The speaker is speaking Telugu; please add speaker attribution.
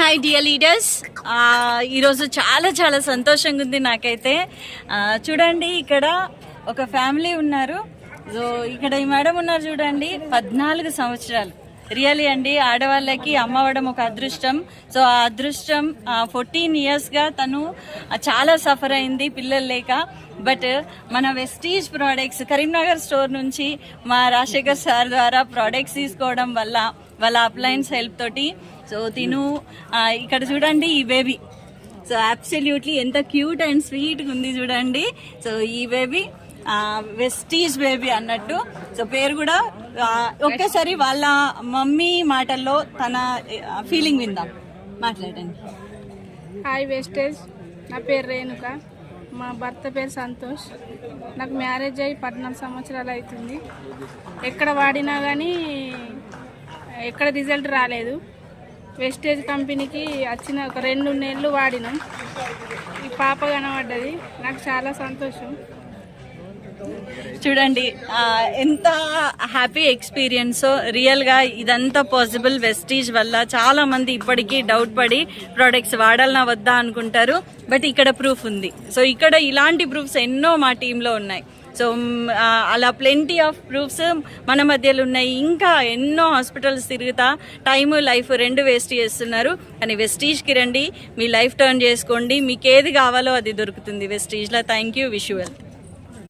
Speaker 1: Hi dear leaders. ఈరోజు చాలా చాలా సంతోషంగా ఉంది నాకైతే. చూడండి, ఇక్కడ ఒక ఫ్యామిలీ ఉన్నారు. సో ఇక్కడ ఈ మేడం ఉన్నారు చూడండి, 14 సంవత్సరాలు. రియలీ అండి, ఆడవాళ్ళకి అమ్మవడం ఒక అదృష్టం. సో ఆ అదృష్టం 14 ఇయర్స్గా తను చాలా సఫర్ అయింది పిల్లలు లేక. బట్ మన వెస్టీజ్ ప్రోడక్ట్స్ కరీంనగర్ స్టోర్ నుంచి మా రాజశేఖర్ సార్ ద్వారా ప్రోడక్ట్స్ తీసుకోవడం వల్ల వాళ్ళ అప్లయన్స్ హెల్ప్ తోటి సో తిను ఇక్కడ చూడండి ఈ బేబీ. సో అబ్సల్యూట్లీ ఎంత క్యూట్ అండ్ స్వీట్గా ఉంది చూడండి. సో ఈ బేబీ వెస్టీజ్ బేబీ అన్నట్టు. సో పేరు కూడా ఒకేసారి వాళ్ళ మమ్మీ మాటల్లో తన ఫీలింగ్ విందాం. మాట్లాడండి.
Speaker 2: హాయ్ వెస్టేజ్, నా పేరు రేణుక, మా భర్త పేరు సంతోష్. నాకు మ్యారేజ్ అయ్యి 14 సంవత్సరాలు అవుతుంది. ఎక్కడ వాడినా కానీ ఎక్కడ రిజల్ట్ రాలేదు. వెస్టేజ్ కంపెనీకి వచ్చిన ఒక 2 నెలలు వాడినాం. ఈ పాప కనబడ్డది, నాకు చాలా సంతోషం.
Speaker 1: చూడండి ఎంత హ్యాపీ ఎక్స్పీరియన్స్. రియల్గా ఇదంతా పాసిబుల్ వెస్టీజ్ వల్ల. చాలా మంది ఇప్పటికీ డౌట్ పడి ప్రోడక్ట్స్ వాడాలన్నా వద్దా అనుకుంటారు, బట్ ఇక్కడ ప్రూఫ్ ఉంది. సో ఇక్కడ ఇలాంటి ప్రూఫ్స్ ఎన్నో మా టీంలో ఉన్నాయి. సో అలా ప్లెంటీ ఆఫ్ ప్రూఫ్స్ మన మధ్యలో ఉన్నాయి. ఇంకా ఎన్నో హాస్పిటల్స్ తిరుగుతా టైము లైఫ్ 2 వేస్ట్ చేస్తున్నారు. కానీ వెస్టీజ్కి రండి, మీ లైఫ్ టర్న్ చేసుకోండి. మీకు ఏది కావాలో అది దొరుకుతుంది వెస్టీజ్లో. Thank you, wish you well.